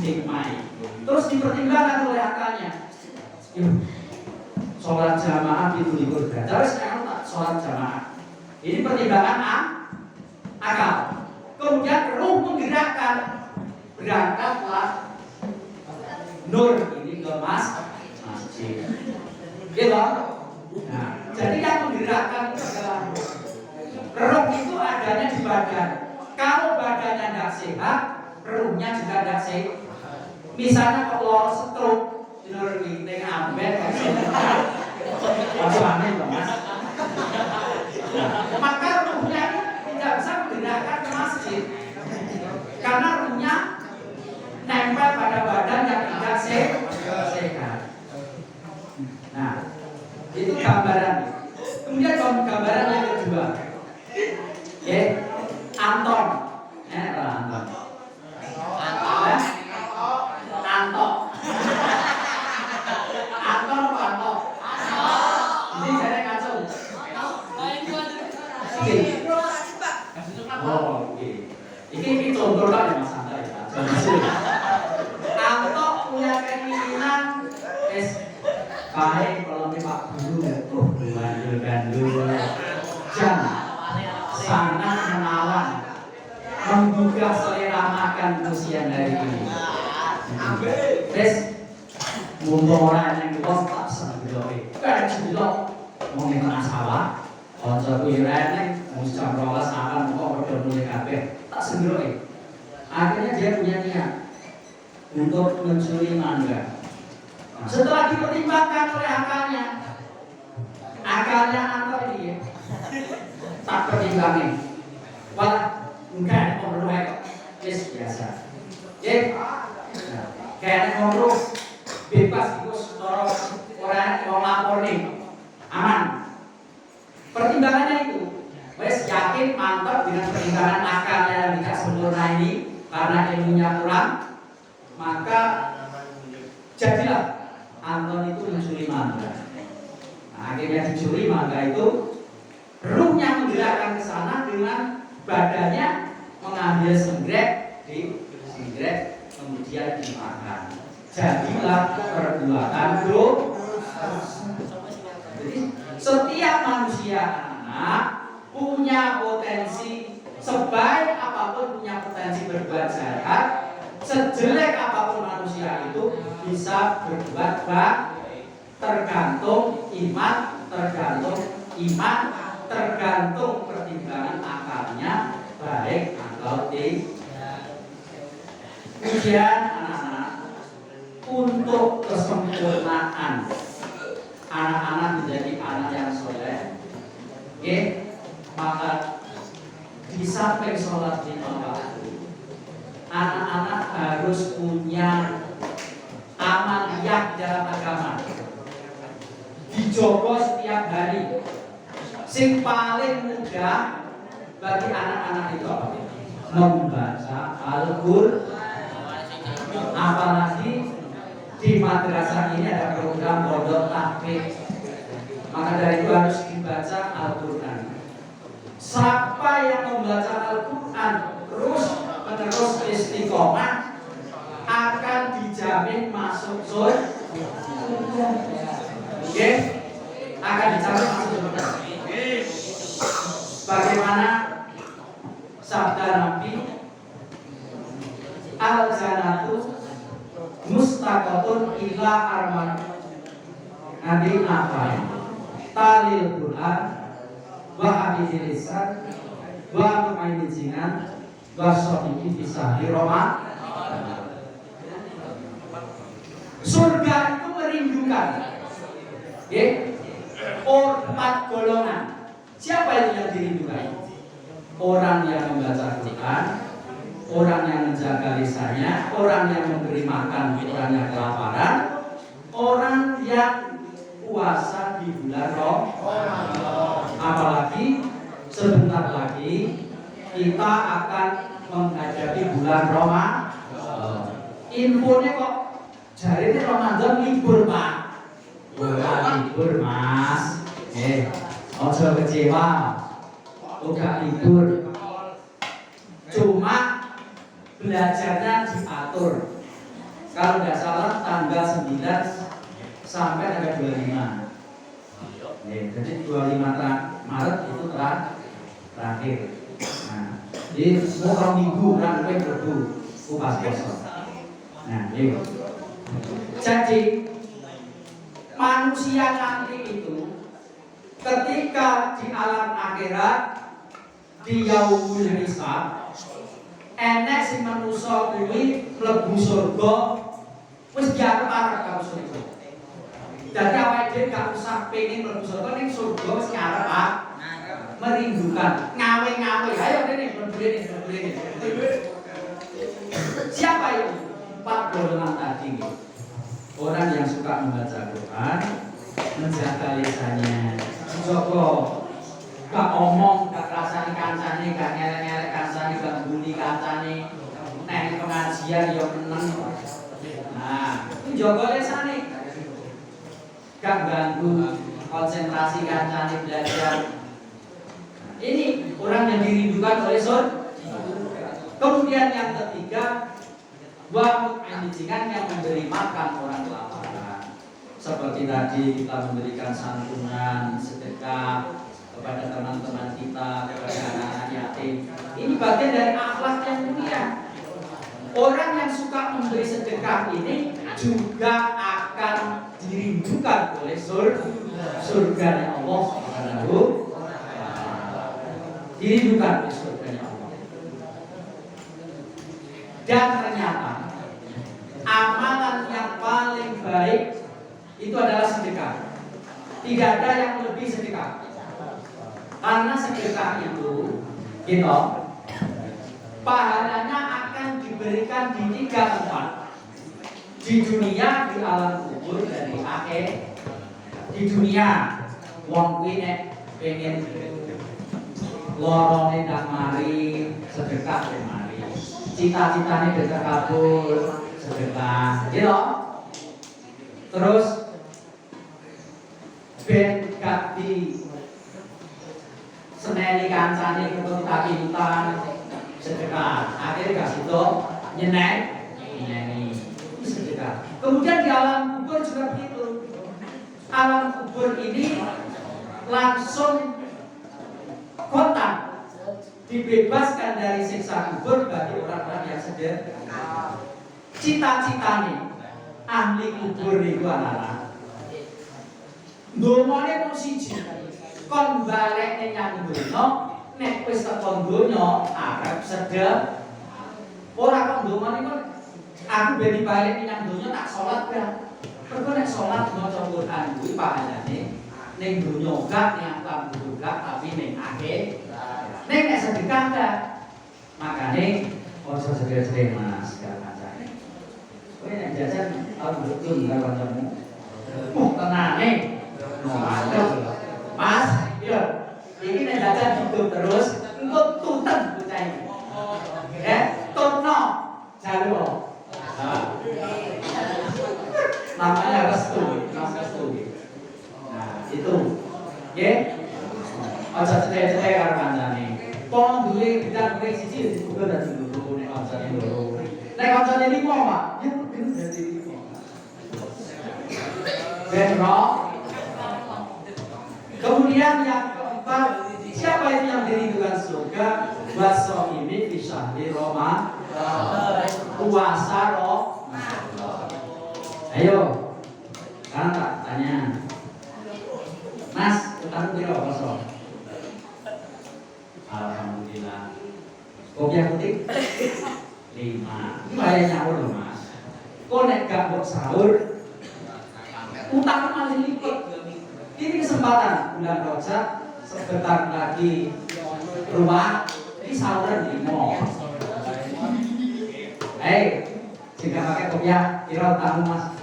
Hikmah. Terus dipertimbangkan oleh akalnya. Sholat jamaah itu dikurban. Terus sekarang tak sholat jamaah. Ini pertimbangan akal. Kemudian ruh menggerakkan. Berangkatlah Nur ini ke masjid. Gitu? Nah, jadi yang menggerakkan adalah ruh itu adanya di badan. Kalau badannya tidak sehat, ruhnya juga tidak sehat. Misalnya kalau stroke, Nur ini dengan ambet, aneh mas. Maka ruhnya tidak bisa menggerakkan ke masjid, karena ruhnya nempel pada badan yang tidak sehat. Nah, itu gambaran. Kemudian gambaran yang kedua, Anton. Anton. Anton apa Anton? Ini saya kacau. Oh, oke. Ini contoh lah ya Mas Anta ya. Anton punya keinginan Baik kalau Pak Guru, gandul-gandul, dan sangat menawan, menggugah selera makan usia hari ini. Terus, mumpung orang yang luas tak sebelum kan sebelum mau ngetan sawah, kalau kuiran mesti rolas akan kok berdua kabeh tak sebelum. Akhirnya dia punya niat untuk mencuri mangga. Setelah dipertimbangkan oleh akalnya antar ini tak pertimbangin. Wah, enggak perlu biasa. Kayak ngobrol bebas itu orang mau lapor nih aman. Pertimbangannya itu, wes yakin mantap dengan pertimbangan akalnya yang tidak sempurna ini karena ilmunya kurang, maka jadilah Anton itu mencuri mangga. Nah, akhirnya dicuri mangga itu, ruhnya menggerakkan ke sana dengan badannya mengambil senggrek, kemudian dimakan. Jadilah perbuatan dosa. Jadi setiap manusia anak punya potensi, sebaik apapun punya potensi berbuat jahat, sejelek apapun manusia itu bisa berbuat baik, tergantung pertimbangan akalnya baik atau tidak. Kemudian anak-anak, untuk kesempurnaan anak-anak menjadi anak yang soleh, maka di samping sholat lima waktu, anak-anak harus punya amaliyah dalam agama, dijogo setiap hari. Sing paling mudah bagi anak-anak itu apa? Membaca Al-Qur'an. Apalagi di madrasah ini ada program pondok tahfidz, maka dari itu harus dibaca Al-Qur'an. Siapa yang membaca Al-Qur'an terus istiqomah akan dijamin masuk surga. Akan dijamin masuk surga. Bagaimana sabda Nabi, al-jannatu mustaqatun ila arman. Nabi apa? Talil Quran, wa habizil lisan, wa mu'ainin jinan, wa sadiqi fisahi Roma. Surga itu merindukan empat golongan. Siapa itu yang dirindukan? Orang yang membaca Quran, orang yang menjaga lisannya, orang yang memberi makan orang yang kelaparan, orang yang puasa di bulan Ramadan. Apalagi sebentar lagi kita akan menghadapi bulan Ramadan. Infonya kok jari ini Ramadan libur Pak. Bukan libur Mas. Ojo kecewa. Udah libur. Cuma belajarnya diatur. Kalau nggak salah tanggal 9 sampai tanggal 25. Jadi 25 Maret itu terakhir. Nah, jadi semua minggu kan Rabu upas kosong. Nah, ini. Jadi manusia nanti itu ketika di alam akhirat di yaumul hisab enek sing manusa kuwi mlebu surga wis diarep-arep karo surga. Dadi awake dhewe gak usah pengin mlebu surga ning surga wis ngarep merindukan ngawe-ngawe. Ayo rene mlebu rene. Siapa itu? 4 golongan tadi. Orang yang suka membaca Quran, menjaga lisannya, dijogo, gak omong, gak rasani kancane, gak ngelek-ngelek kancane, gak bully kancane, neng pengajian yo meneng. Nah, dijogo lisane, gak ganggu konsentrasi kancane belajar. Ini orang yang dirindukan oleh surga. Kemudian yang ketiga, wa mu'minjingan yang memberi makan orang kelaparan. seperti tadi kita memberikan santunan, sedekah kepada teman-teman kita, kepada anak-anak yatim. Ini bagian dari akhlak yang mulia. Orang yang suka memberi sedekah ini juga akan dirindukan oleh surganya Allah Subhanahu. Dirindukan oleh surganya Allah. Dan ternyata amalan yang paling baik itu adalah sedekah. Tidak ada yang lebih sedekah. Karena sedekah itu, gitu, pahalanya akan diberikan di 3 tempat. Di dunia, di alam kubur, dan di akhir. Di dunia, wong kuwi nek pengen lorone ndak mari, sedekah ben mari. Cita-citane ben kabul, sedekah. Gitu. Terus ben gak di seneni kancane ketemu takitan sedekah. Akhirnya kasih itu nyeneni sedekah. Kemudian di alam kubur juga begitu. Alam kubur ini langsung kontak dibebaskan dari siksa kubur bagi orang-orang yang sedekah. Cita-citane ahli kubur itu anak-anak. Domane mung siji. Kon balekne nyang donya, nek wis tekan donya arep sedekah. Ora kok domane kon aku ben dibalik nyang donya tak salat kan. Mergo nek salat maca Quran kuwi pahalane ning donya gak ning alam kubur gak tapi ning akhir. Nek sedekah gak. Makane ojo sedekah Mas karo kancane. Kowe nek jajan tau betul karo kancamu. Tenane. Mas, iya, ini nek jajan hidup terus, engko tuten bocah iki. Tutno, jaluk. Namanya restu, restu. Nah, itu. Nggih. Aja cetek-cetek karo kancane. Pon duwe bidang duwe siji dibuka dadi loro nek kancane loro. Nek kancane 5, Pak, ya ben dadi 5. Ben kemudian yang keempat, siapa itu yang dirindukan surga? Wasohimi fi syahri Ramadan. Puasa Ramadan. Ayo, sekarang tak tanya, Mas, utang piro poso? Alhamdulillah. Kopi putih 5. Ini bayar nyaur loh Mas. Kok nek gak buat sahur, utang masih lipat. Ini kesempatan bulan Rajab, sebentar lagi rumah ini sahuran di mall. Jika pakai kopiah, kira tamu Mas.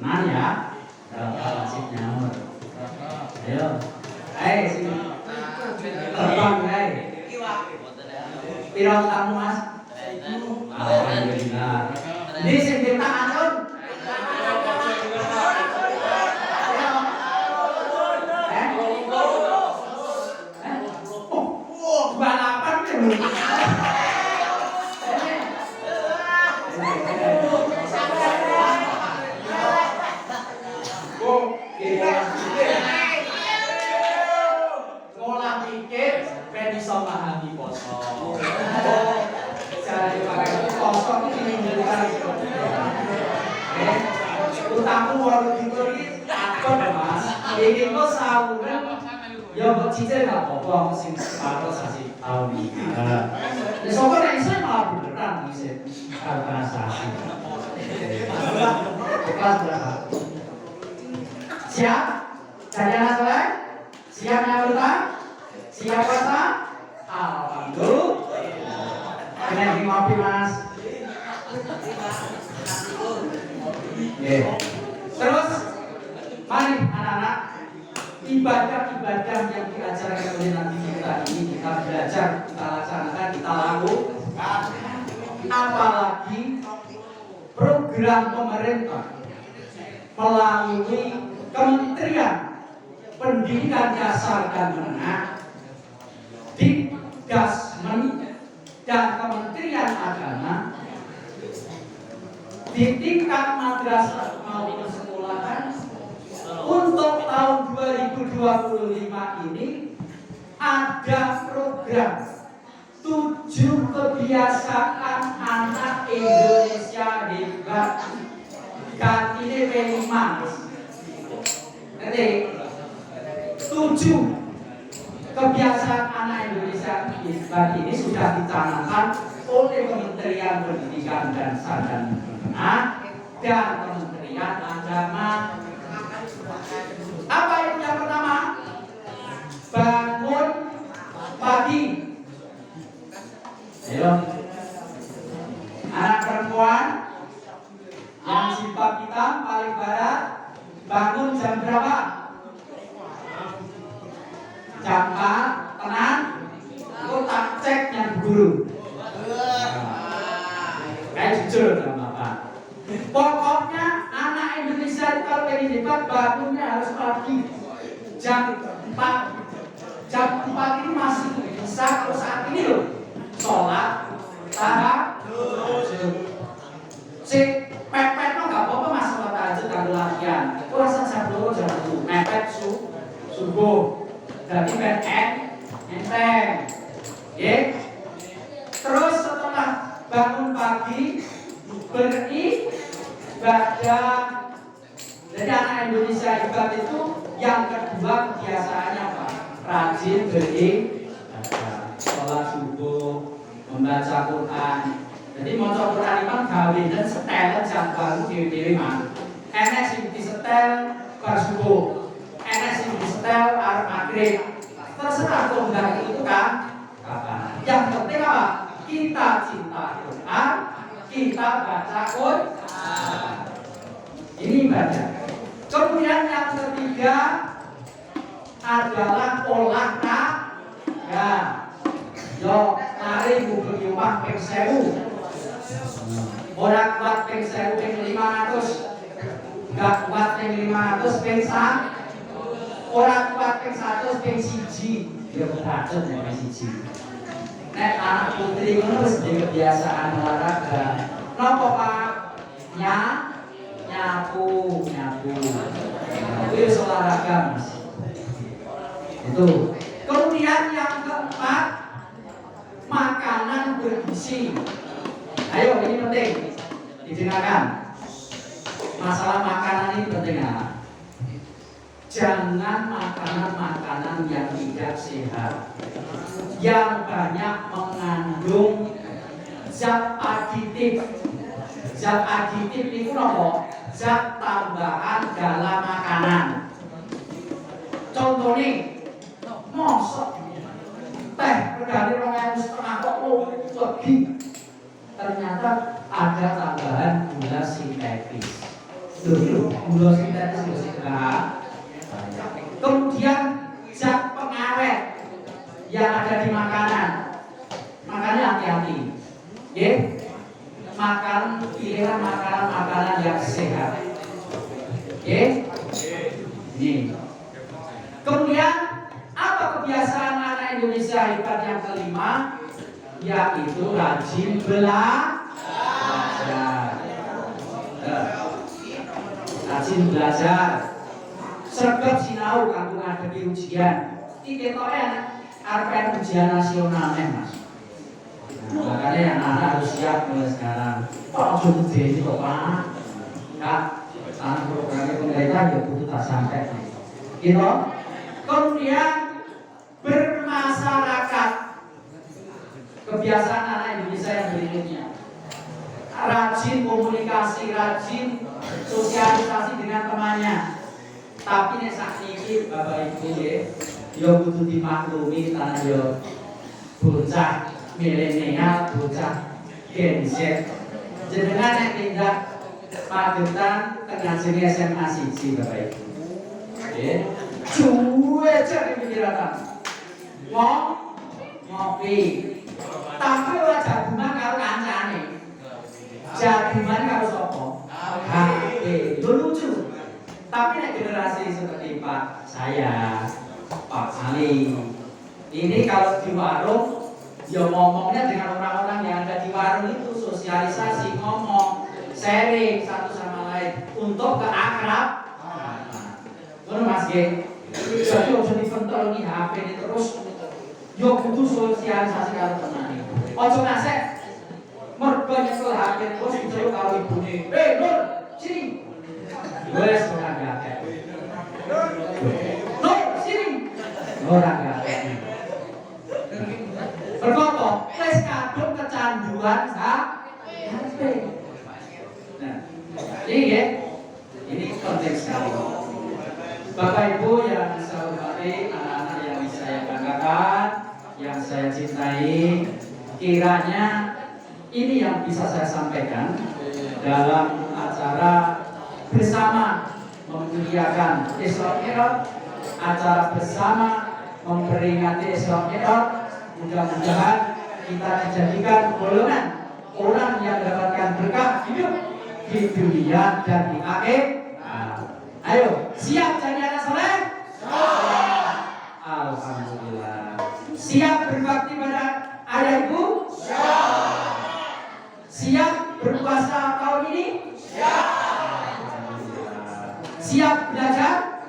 Nanya, kalau sih nyaur. Ayo, sini. Terbang, kira tamu Mas. Alhamdulillah. Ini sing tangan. Utangku walau ditulis takut Mas. Iki kok sahuran ya kok cicil gak apa-apa sing separo sasi tahun iki. Ya sapa nek iso malah beneran isin karo transaksi. Kelas berapa? Siap? Jajanan selesai? Siap nyaur utang? Siap puasa? Alhamdulillah. Kena ngopi Mas. Terus, mari anak-anak, ibadah-ibadah yang diajarkan oleh Nabi kita ini kita belajar, kita laksanakan, kita lakukan. Apalagi program pemerintah melalui Kementerian Pendidikan Dasar dan Menengah, Dikdasmen dan Kementerian Agama di tingkat madrasah maupun sekolahan untuk tahun 2025 ini ada program 7 kebiasaan anak Indonesia hebat. Kan ini W5. Jadi 7 kebiasaan anak Indonesia hebat ini sudah dicanangkan oleh Kementerian Pendidikan dan Sarjana dan Kementerian Agama. Apa itu yang pertama? Bangun pagi. Ayo, anak perempuan yang jilbab hitam paling barat, bangun jam berapa? Jam 4, tenang. Aku tak cek yang guru. Kayak jujur sama Bapak. Pokoknya anak Indonesia itu kalau pengen hebat bangunnya harus pagi. Jam 4. Jam 4 ini masih bisa kalau saat ini loh. Sholat, tahajud. Si pepet mah nggak apa-apa mas sholat tahajud dan latihan. Itu rasa jam 2 jam 1. Mepet subuh. Jadi enteng. Ya. Terus setelah bangun pagi beribadah. Jadi anak Indonesia hebat itu yang kedua kebiasaannya apa? Rajin beribadah, sholat subuh, membaca Quran. Jadi maca Quran itu gawe dan setel jam baru dhewe-dhewe mah. Enek sing disetel bar subuh, enek sing disetel arep maghrib. Terserah kok enggak itu kan. Yang penting apa? Kita cinta Quran, kita baca Quran. Ini ibadah. Kemudian yang ketiga adalah olahraga. Yo, lari buku rumah ping 1000. Orang kuat ping 1000 ping 500. Enggak kuat ping 500 ping 1. Orang kuat ping 100 ping 1. Ya beracun ya ping 1. Nek anak putri ngono wis kebiasaan olahraga. Napa Pak? Nyapu. Itu olahraga Mas. Itu. Kemudian yang keempat, makanan bergizi. Ayo ini penting didengarkan. Masalah makanan ini penting ya. Jangan makanan-makanan yang tidak sehat, yang banyak mengandung zat aditif. Zat aditif itu apa? Zat tambahan dalam makanan. Contohnya, mosok teh regane 2.500 kok lebih. Ternyata ada tambahan gula sintetis. Gula sintetis itu segera. Kemudian zat pengawet yang ada di makanan. Makanya hati-hati. Ya. Makan pilihlah makanan yang sehat. Oke? Ini. Kemudian apa kebiasaan anak Indonesia hebat yang kelima? Yaitu rajin belajar. Rajin belajar. Sregep sinau kanggo ngadepi ujian. Iki ketoke arep ujian nasional Mas. Makanya anak-anak harus siap mulai sekarang. Pak ojo gede kok Pak. Kak, anak programnya pemerintah ya butuh tak sampai. Gitu. Kemudian bermasyarakat. Kebiasaan anak Indonesia yang berikutnya. Rajin komunikasi, rajin sosialisasi dengan temannya. Tapi nek sakniki Bapak Ibu ya butuh dimaklumi tanah yo bocah milenial, bocah Gen Z. Jenengan nek tindak padetan teng ngajeng SMA 1 Bapak Ibu. Nggih. Cuwe cek pikiran. Ngopi. Tapi ora jagungan karo kancane. Jagungan karo sapa? HP. Lucu. Tapi nek generasi seperti Pak saya, Pak Ali, ini kalau di warung, ya ngomongnya dengan orang-orang yang ada di warung itu sosialisasi ngomong. sharing satu sama lain untuk keakrab. Benar Mas G. Jadi ojo dipentel nih HP ini terus. Yo kudu sosialisasi karo tenan. Ojo ngasek mergo nyekel HP terus diceluk karo ibune. Nur, sini. Wes ora gak. Nur, sini. Ora gak. Berfoto, wes kadung kecanduan HP. Nah, ini penting sekali. Bapak Ibu yang saya hormati, anak-anak yang saya banggakan, yang saya cintai, kiranya ini yang bisa saya sampaikan dalam acara bersama memuliakan Isra Mi'raj, acara bersama memperingati Isra Mi'raj. Mudah-mudahan kita dijadikan golongan orang yang mendapatkan berkah hidup di dunia dan di akhir. Ayo, siap jadi anak soleh? Alhamdulillah. Siap berbakti pada ayah ibu? Siap berpuasa tahun ini? Siap belajar?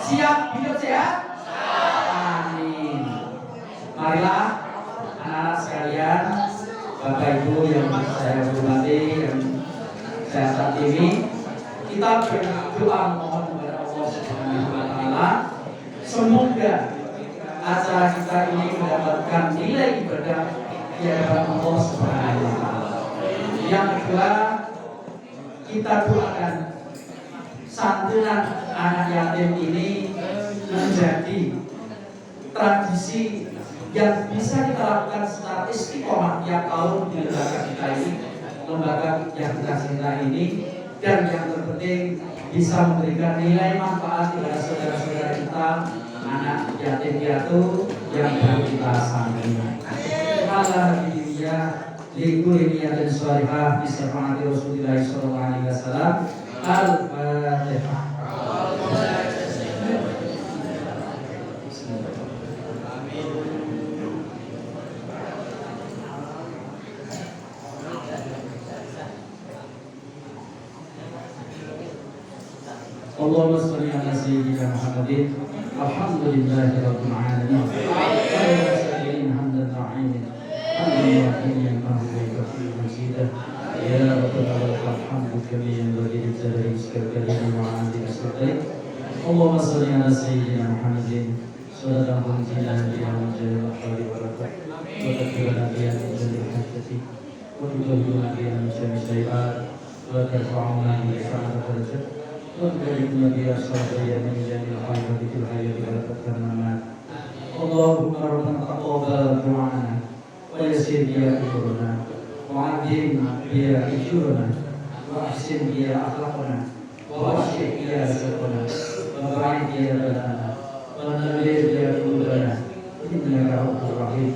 Siap hidup sehat? Amin. Marilah anak-anak sekalian, Bapak Ibu yang saya hormati, yang saya saat ini, kita berdoa mohon kepada Allah Subhanahu wa Ta'ala, semoga acara kita ini mendapatkan nilai ibadah di hadapan Allah Subhanahu wa Ta'ala. Yang kedua, kita doakan santunan anak yatim ini menjadi tradisi yang bisa kita lakukan secara istiqomah tiap tahun di lembaga kita ini, lembaga yang kita cintai ini, dan yang terpenting bisa memberikan nilai manfaat kepada saudara-saudara kita, anak yatim piatu yang baru kita santuni. Alhamdulillah, likulli niyatin shalihah bi syafaati Rasulillah sallallahu alaihi wasallam. Al-Fatihah. Allahumma shalli ala sayyidina Muhammadin alhamdulillahi rabbil alamin wa sallim hamdan na'imin alhamdulillahi rabbil alamin ya rabbal alamin kami yang bagi dari sekalian ma'andi asrati Allahumma shalli ala sayyidina Muhammadin sallallahu alaihi wa sallam wa barakatuh wa takbirana bi anjali hajati wa tujuhuna bi anjali sayyid wa tarfa'una bi sa'adat darajat وَبِرِكُمَا بِيَا صَلَّيَا مِنْ جَانِ الْحَيَّةِ فِي الْحَيَّةِ وَلَتَكْفَرْ مَمَاتِ اللهم ربنا تقبل دعاءنا ويسر بيا أمورنا وعظم بيا أجورنا وأحسن بيا أخلاقنا ووسع بيا رزقنا وبعد بيا بلاءنا ونبر بيا قلوبنا إنك رؤوف رحيم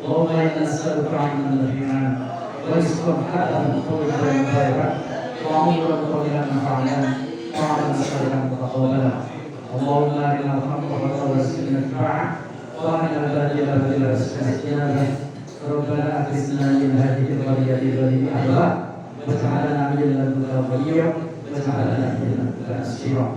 اللهم إنا نسألك علما نافعا ورزقا حلالا طيبا مباركا وعمرا طويلا نفعا وعلى صالحا متقبلا اللهم ارنا الحق حقا وارزقنا اتباعه وارنا الباطل باطلا وارزقنا اجتنابه ربنا اخرجنا من هذه القريه التي اهلها واجعلنا من لدنك وليا واجعلنا من لدنك نصيرا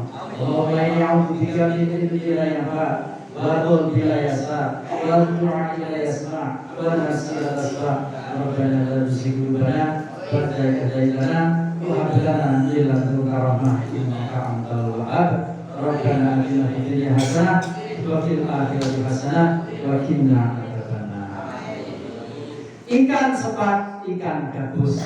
اللهم اني اعوذ بك من علم لا ينفع وقلب لا يسمع والدعاء لا يسمع والنفس لا تشفع ربنا لا تزغ قلوبنا بعد إذ هديتنا وهب لنا من لدنك رحمة إنك أنت الوهاب ربنا آتنا في الدنيا حسنة وفي الآخرة حسنة وقنا عذاب النار. Ikan cepat, ikan gabus.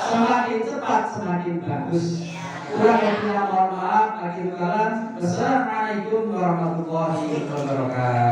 Semakin cepat, semakin bagus. Kurang lebihnya mohon maaf. Akhir kalam. Wassalamualaikum warahmatullahi wabarakatuh.